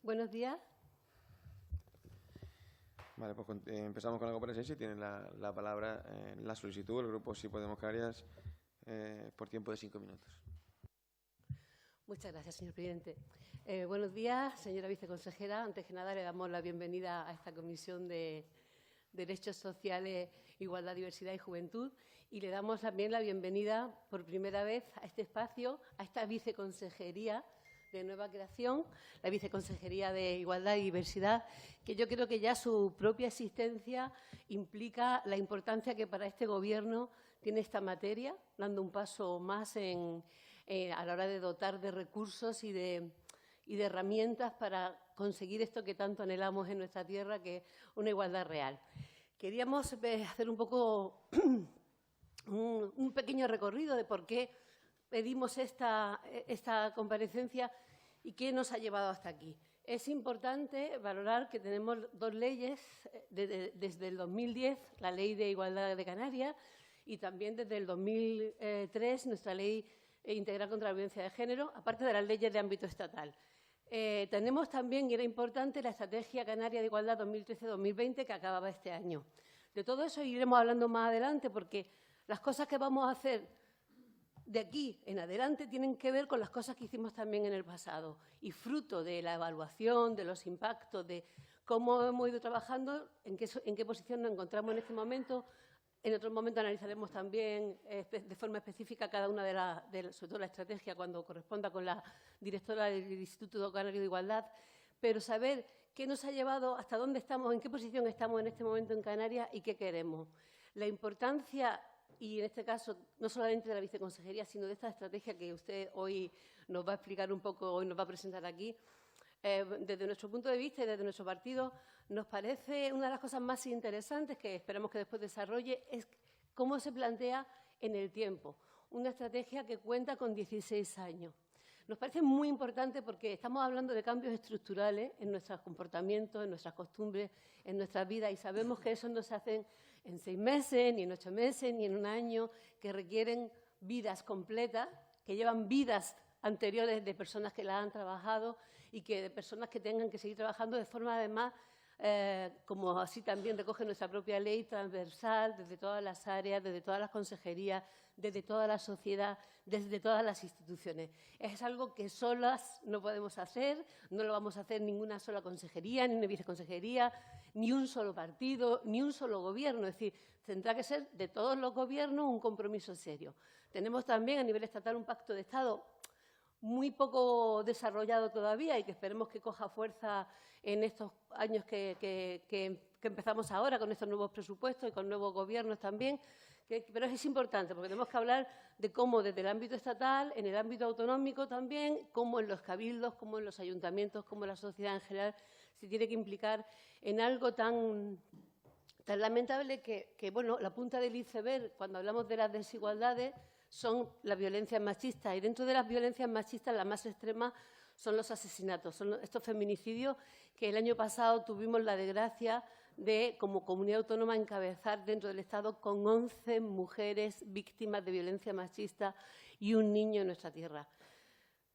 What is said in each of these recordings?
Buenos días. Vale, pues empezamos con la comparecencia y tiene la palabra la solicitud del Grupo Sí Podemos Canarias por tiempo de 5 minutos. Muchas gracias, señor presidente. Buenos días, señora viceconsejera. Antes que nada, le damos la bienvenida a esta Comisión de Derechos Sociales, Igualdad, Diversidad y Juventud. Y le damos también la bienvenida por primera vez a este espacio, a esta viceconsejería de nueva creación, la Viceconsejería de Igualdad y Diversidad, que yo creo que ya su propia existencia implica la importancia que para este Gobierno tiene esta materia, dando un paso más a la hora de dotar de recursos y de herramientas para conseguir esto que tanto anhelamos en nuestra tierra, que es una igualdad real. Queríamos hacer un poco un pequeño recorrido de por qué pedimos esta comparecencia y qué nos ha llevado hasta aquí. Es importante valorar que tenemos dos leyes desde el 2010, la Ley de Igualdad de Canarias, y también desde el 2003 nuestra Ley Integral contra la Violencia de Género, aparte de las leyes de ámbito estatal. Tenemos también, y era importante, la Estrategia Canaria de Igualdad 2013-2020 que acababa este año. De todo eso iremos hablando más adelante porque las cosas que vamos a hacer de aquí en adelante tienen que ver con las cosas que hicimos también en el pasado y fruto de la evaluación, de los impactos, de cómo hemos ido trabajando, en qué posición nos encontramos en este momento. En otro momento analizaremos también de forma específica cada una sobre todo la estrategia cuando corresponda con la directora del Instituto Canario de Igualdad, pero saber qué nos ha llevado, hasta dónde estamos, en qué posición estamos en este momento en Canarias y qué queremos. La importancia, y en este caso no solamente de la viceconsejería, sino de esta estrategia que usted hoy nos va a explicar un poco, hoy nos va a presentar aquí, desde nuestro punto de vista y desde nuestro partido, nos parece una de las cosas más interesantes que esperamos que después desarrolle es cómo se plantea en el tiempo una estrategia que cuenta con 16 años. Nos parece muy importante porque estamos hablando de cambios estructurales en nuestros comportamientos, en nuestras costumbres, en nuestras vidas y sabemos que eso no se hace en 6 meses, ni en 8 meses, ni en un año, que requieren vidas completas, que llevan vidas anteriores de personas que las han trabajado y que de personas que tengan que seguir trabajando de forma, además, como así también recoge nuestra propia ley, transversal, desde todas las áreas, desde todas las consejerías, desde toda la sociedad, desde todas las instituciones. Es algo que solas no podemos hacer, no lo vamos a hacer ninguna sola consejería, ni una viceconsejería, ni un solo partido, ni un solo gobierno. Es decir, tendrá que ser de todos los gobiernos un compromiso serio. Tenemos también a nivel estatal un pacto de Estado muy poco desarrollado todavía y que esperemos que coja fuerza en estos años que empezamos ahora con estos nuevos presupuestos y con nuevos gobiernos también. Pero es importante porque tenemos que hablar de cómo desde el ámbito estatal, en el ámbito autonómico también, cómo en los cabildos, cómo en los ayuntamientos, cómo en la sociedad en general se tiene que implicar en algo tan lamentable que, bueno, la punta del iceberg, cuando hablamos de las desigualdades, son las violencias machistas. Y dentro de las violencias machistas, la más extrema son los asesinatos, son estos feminicidios que el año pasado tuvimos la desgracia de, como comunidad autónoma, encabezar dentro del Estado con 11 mujeres víctimas de violencia machista y un niño en nuestra tierra.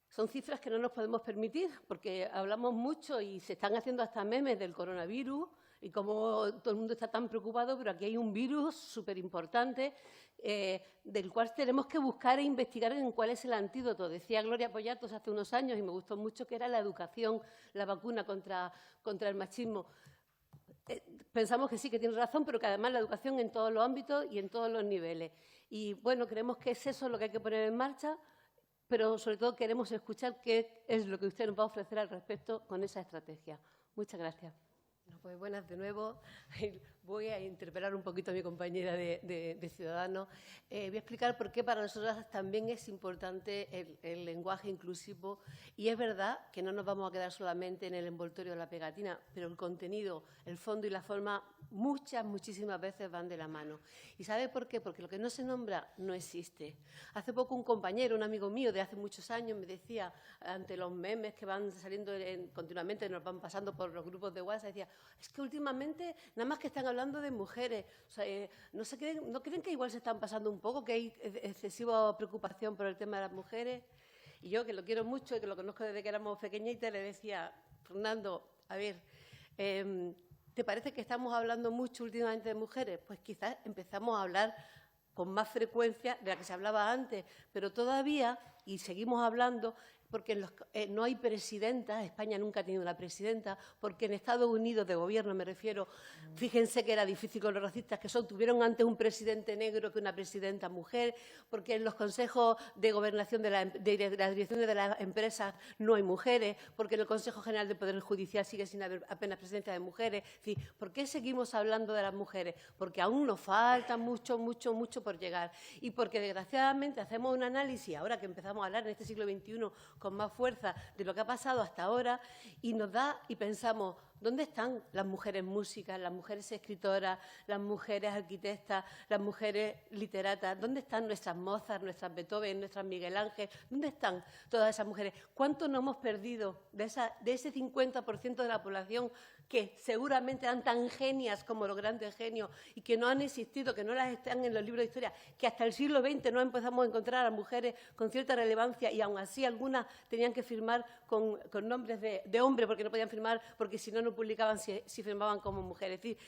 Son cifras que no nos podemos permitir porque hablamos mucho y se están haciendo hasta memes del coronavirus y cómo todo el mundo está tan preocupado, pero aquí hay un virus súper importante del cual tenemos que buscar e investigar en cuál es el antídoto. Decía Gloria Pollatos hace unos años, y me gustó mucho, que era la educación, la vacuna contra el machismo. Pensamos que sí, que tiene razón, pero que además la educación en todos los ámbitos y en todos los niveles. Y, bueno, creemos que es eso lo que hay que poner en marcha, pero sobre todo queremos escuchar qué es lo que usted nos va a ofrecer al respecto con esa estrategia. Muchas gracias. Bueno, pues buenas de nuevo. Voy a interpelar un poquito a mi compañera de Ciudadanos. Voy a explicar por qué para nosotras también es importante el lenguaje inclusivo. Y es verdad que no nos vamos a quedar solamente en el envoltorio de la pegatina, pero el contenido, el fondo y la forma muchísimas veces van de la mano. ¿Y sabe por qué? Porque lo que no se nombra no existe. Hace poco un compañero, un amigo mío de hace muchos años, me decía, ante los memes que van saliendo continuamente, nos van pasando por los grupos de WhatsApp, decía, es que últimamente nada más que están hablando de mujeres. O sea, ¿no creen que igual se están pasando un poco, que hay excesiva preocupación por el tema de las mujeres? Y yo, que lo quiero mucho y que lo conozco desde que éramos pequeñitas, le decía, Fernando, a ver, ¿te parece que estamos hablando mucho últimamente de mujeres? Pues quizás empezamos a hablar con más frecuencia de la que se hablaba antes, pero todavía, y seguimos hablando, porque no hay presidentas, España nunca ha tenido una presidenta, porque en Estados Unidos de gobierno, me refiero, fíjense que era difícil con los racistas que son, tuvieron antes un presidente negro que una presidenta mujer, porque en los consejos de gobernación de las direcciones de las empresas no hay mujeres, porque en el Consejo General del Poder Judicial sigue sin haber apenas presencia de mujeres. Es decir, ¿por qué seguimos hablando de las mujeres? Porque aún nos falta mucho, mucho, mucho por llegar, y porque desgraciadamente hacemos un análisis, ahora que empezamos a hablar en este siglo XXI con más fuerza de lo que ha pasado hasta ahora, y nos da y pensamos, ¿dónde están las mujeres músicas, las mujeres escritoras, las mujeres arquitectas, las mujeres literatas? ¿Dónde están nuestras Mozart, nuestras Beethoven, nuestras Miguel Ángel? ¿Dónde están todas esas mujeres? ¿Cuánto nos hemos perdido de ese 50% de la población que seguramente eran tan genias como los grandes genios y que no han existido, que no las están en los libros de historia, que hasta el siglo XX no empezamos a encontrar a las mujeres con cierta relevancia y aún así algunas tenían que firmar con nombres de hombre porque no podían firmar, porque si no, no publicaban si firmaban como mujeres? Es decir,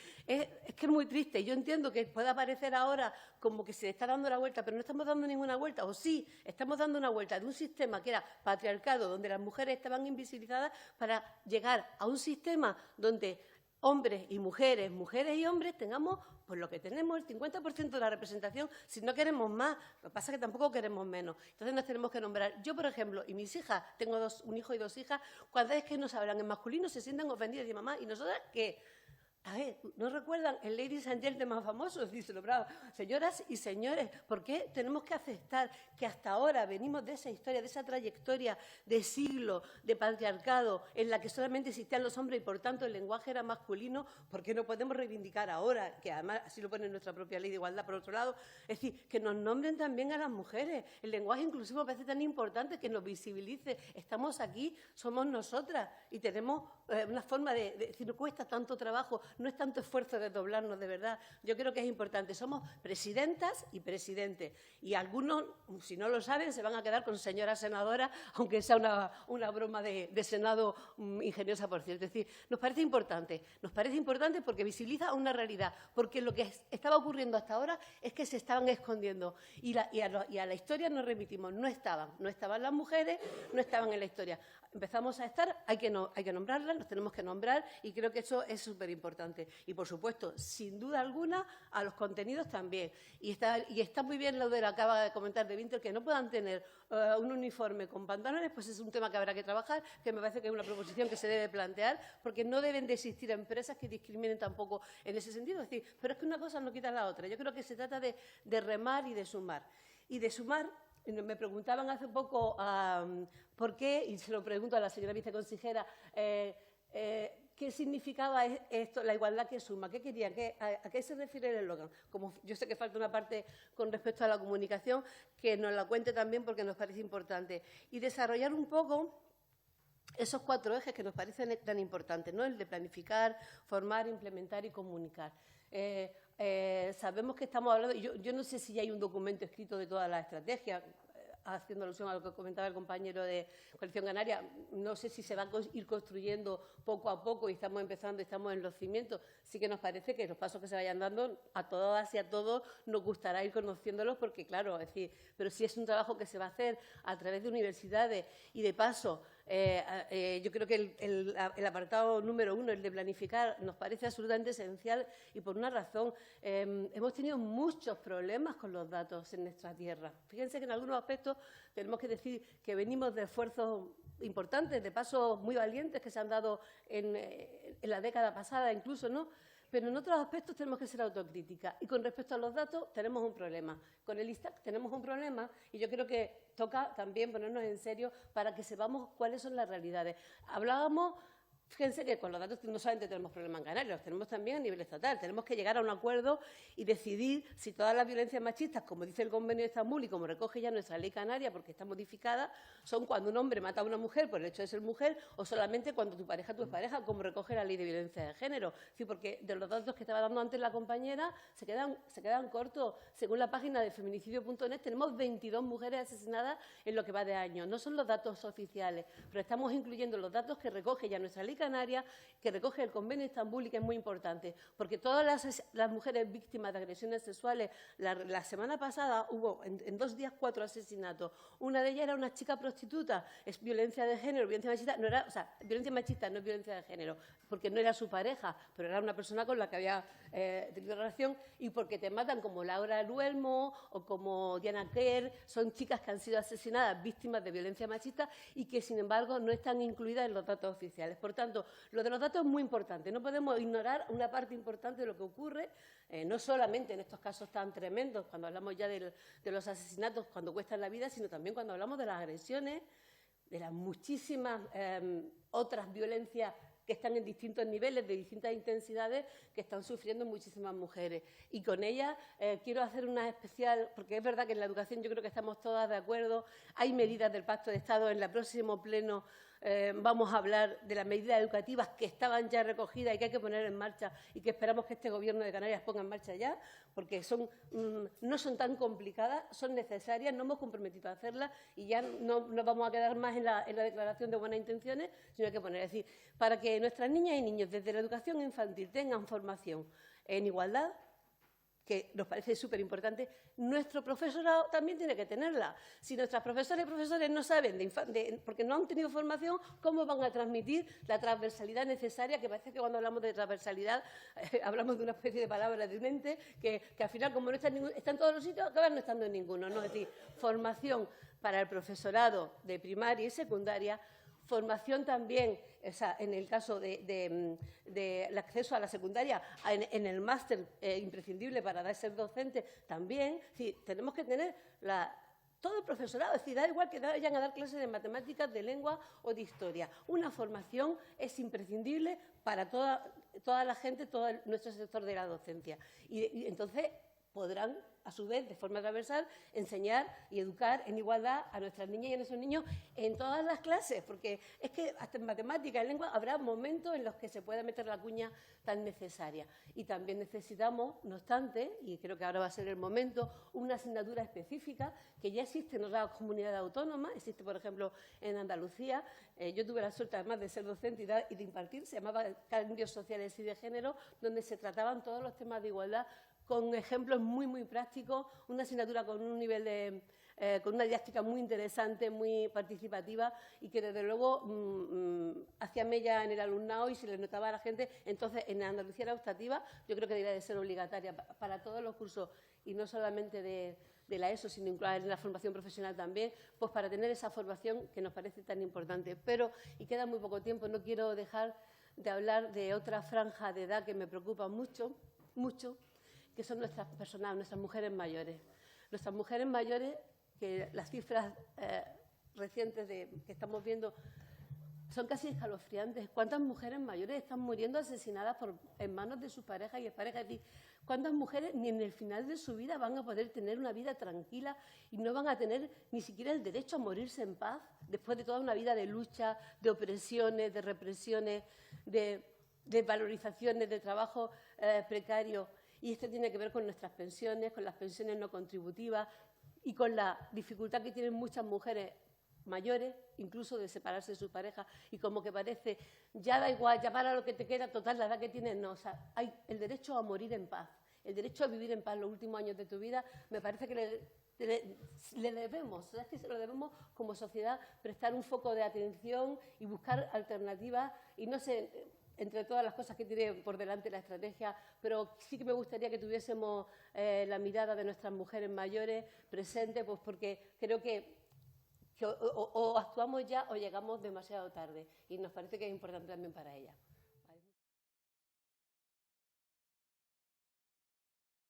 es que es muy triste. Yo entiendo que pueda parecer ahora como que se está dando la vuelta, pero no estamos dando ninguna vuelta. O sí, estamos dando una vuelta de un sistema que era patriarcado, donde las mujeres estaban invisibilizadas, para llegar a un sistema donde hombres y mujeres, mujeres y hombres tengamos pues lo que tenemos, el 50% de la representación, si no queremos más. Lo que pasa es que tampoco queremos menos. Entonces nos tenemos que nombrar. Yo, por ejemplo, y mis hijas, tengo un hijo y 2 hijas, cuando es que nos hablan en masculino se sienten ofendidas y mamá, ¿y nosotras qué? A ver, ¿no recuerdan el Ladies and Gentlemen famoso? Dice lo bravo. Señoras y señores, ¿por qué tenemos que aceptar que hasta ahora venimos de esa historia, de esa trayectoria de siglos de patriarcado en la que solamente existían los hombres y por tanto el lenguaje era masculino? ¿Por qué no podemos reivindicar ahora, que además así lo pone en nuestra propia ley de igualdad por otro lado? Es decir, que nos nombren también a las mujeres. El lenguaje inclusivo me parece tan importante, que nos visibilice. Estamos aquí, somos nosotras y tenemos una forma de decir, no cuesta tanto trabajo, no es tanto esfuerzo de doblarnos, de verdad. Yo creo que es importante. Somos presidentas y presidentes. Y algunos, si no lo saben, se van a quedar con señora senadora, aunque sea una broma de Senado ingeniosa, por cierto. Es decir, nos parece importante. Nos parece importante porque visibiliza una realidad. Porque lo que estaba ocurriendo hasta ahora es que se estaban escondiendo. Y a la historia nos remitimos. No estaban las mujeres, no estaban en la historia. Empezamos a estar, hay que nombrarlas, nos tenemos que nombrar, y creo que eso es súper importante. Y, por supuesto, sin duda alguna, a los contenidos también. Y está muy bien lo de lo que acaba de comentar de Winter, que no puedan tener un uniforme con pantalones, pues es un tema que habrá que trabajar, que me parece que es una proposición que se debe plantear, porque no deben de existir empresas que discriminen tampoco en ese sentido. Es decir, pero es que una cosa no quita la otra. Yo creo que se trata de remar y de sumar. Y de sumar. Me preguntaban hace poco por qué, y se lo pregunto a la señora viceconsejera, ¿qué significaba esto, la igualdad que suma? ¿Qué querían? ¿A qué se refiere el eslogan? Como yo sé que falta una parte con respecto a la comunicación, que nos la cuente también porque nos parece importante. Y desarrollar un poco esos 4 ejes que nos parecen tan importantes, ¿no? El de planificar, formar, implementar y comunicar. Sabemos que estamos hablando, yo no sé si ya hay un documento escrito de toda la estrategia, haciendo alusión a lo que comentaba el compañero de Coalición Canaria, no sé si se va a ir construyendo poco a poco y estamos empezando, estamos en los cimientos. Sí que nos parece que los pasos que se vayan dando a todas y a todos nos gustará ir conociéndolos porque, claro, es decir, pero si es un trabajo que se va a hacer a través de universidades y de paso, yo creo que el apartado número 1, el de planificar, nos parece absolutamente esencial y por una razón. Hemos tenido muchos problemas con los datos en nuestra tierra. Fíjense que en algunos aspectos tenemos que decir que venimos de esfuerzos importantes, de pasos muy valientes que se han dado en la década pasada incluso, ¿no? Pero en otros aspectos tenemos que ser autocríticas. Y con respecto a los datos tenemos un problema. Con el ISTAC tenemos un problema y yo creo que toca también ponernos en serio para que sepamos cuáles son las realidades. Hablábamos Fíjense que con los datos no solamente tenemos problemas en Canarias, los tenemos también a nivel estatal. Tenemos que llegar a un acuerdo y decidir si todas las violencias machistas, como dice el Convenio de Estambul y como recoge ya nuestra ley canaria, porque está modificada, son cuando un hombre mata a una mujer por el hecho de ser mujer o solamente cuando tu pareja es pareja, como recoge la ley de violencia de género. Sí, porque de los datos que estaba dando antes la compañera se quedan cortos. Según la página de feminicidio.net, tenemos 22 mujeres asesinadas en lo que va de año. No son los datos oficiales, pero estamos incluyendo los datos que recoge ya nuestra ley canaria, que recoge el Convenio de Estambul y que es muy importante, porque todas las mujeres víctimas de agresiones sexuales, la semana pasada hubo en 2 días 4 asesinatos. Una de ellas era una chica prostituta, es violencia de género, violencia machista, no era, o sea, violencia machista no es violencia de género, porque no era su pareja, pero era una persona con la que había tenido relación, y porque te matan como Laura Luelmo o como Diana Kerr, son chicas que han sido asesinadas víctimas de violencia machista y que, sin embargo, no están incluidas en los datos oficiales. Por tanto, lo de los datos es muy importante. No podemos ignorar una parte importante de lo que ocurre, no solamente en estos casos tan tremendos, cuando hablamos ya de los asesinatos, cuando cuestan la vida, sino también cuando hablamos de las agresiones, de las muchísimas otras violencias que están en distintos niveles, de distintas intensidades, que están sufriendo muchísimas mujeres. Y con ellas quiero hacer una especial, porque es verdad que en la educación yo creo que estamos todas de acuerdo, hay medidas del Pacto de Estado, en el próximo pleno vamos a hablar de las medidas educativas que estaban ya recogidas y que hay que poner en marcha y que esperamos que este Gobierno de Canarias ponga en marcha ya, porque no son tan complicadas, son necesarias, no hemos comprometido a hacerlas y ya no nos vamos a quedar más en la declaración de buenas intenciones, sino hay que poner, es decir, para que nuestras niñas y niños desde la educación infantil tengan formación en igualdad, que nos parece súper importante, nuestro profesorado también tiene que tenerla. Si nuestras profesoras y profesores no saben, porque no han tenido formación, ¿cómo van a transmitir la transversalidad necesaria? Que parece que cuando hablamos de transversalidad hablamos de una especie de palabra de un ente que al final, como no está en todos los sitios, acaban no estando en ninguno, ¿no? Es decir, formación para el profesorado de primaria y secundaria, formación también, o sea, en el caso del acceso a la secundaria, en el máster imprescindible para ser docente también. Es decir, tenemos que tener todo el profesorado, es decir, da igual que vayan a dar clases de matemáticas, de lengua o de historia. Una formación es imprescindible para toda la gente, todo nuestro sector de la docencia. Y entonces podrán, a su vez, de forma transversal, enseñar y educar en igualdad a nuestras niñas y a nuestros niños en todas las clases, porque es que hasta en matemática, en lengua, habrá momentos en los que se pueda meter la cuña tan necesaria. Y también necesitamos, no obstante, y creo que ahora va a ser el momento, una asignatura específica que ya existe en otras comunidades autónomas, existe, por ejemplo, en Andalucía. Yo tuve la suerte, además, de ser docente y de impartir, se llamaba Cambios Sociales y de Género, donde se trataban todos los temas de igualdad con ejemplos muy, muy prácticos, una asignatura con un nivel con una didáctica muy interesante, muy participativa y que, desde luego, hacía mella en el alumnado y se le notaba a la gente. Entonces, en Andalucía era optativa, yo creo que debería de ser obligatoria para todos los cursos y no solamente de la ESO, sino incluso en la formación profesional también, pues para tener esa formación que nos parece tan importante. Pero, y queda muy poco tiempo, no quiero dejar de hablar de otra franja de edad que me preocupa mucho, mucho, que son nuestras personas, nuestras mujeres mayores. Nuestras mujeres mayores, que las cifras recientes que estamos viendo son casi escalofriantes. ¿Cuántas mujeres mayores están muriendo asesinadas en manos de sus parejas y exparejas? Es decir, ¿cuántas mujeres ni en el final de su vida van a poder tener una vida tranquila y no van a tener ni siquiera el derecho a morirse en paz después de toda una vida de lucha, de opresiones, de represiones, de valorizaciones, de trabajo precario? Y esto tiene que ver con nuestras pensiones, con las pensiones no contributivas y con la dificultad que tienen muchas mujeres mayores, incluso de separarse de sus parejas, y como que parece, ya da igual, ya para lo que te queda, total, la edad que tienes, no. O sea, hay el derecho a morir en paz, el derecho a vivir en paz los últimos años de tu vida. Me parece que le debemos, ¿sabes? Que se lo debemos como sociedad, prestar un foco de atención y buscar alternativas, y no sé, entre todas las cosas que tiene por delante la estrategia, pero sí que me gustaría que tuviésemos la mirada de nuestras mujeres mayores presente, pues porque creo que o actuamos ya o llegamos demasiado tarde, y nos parece que es importante también para ellas.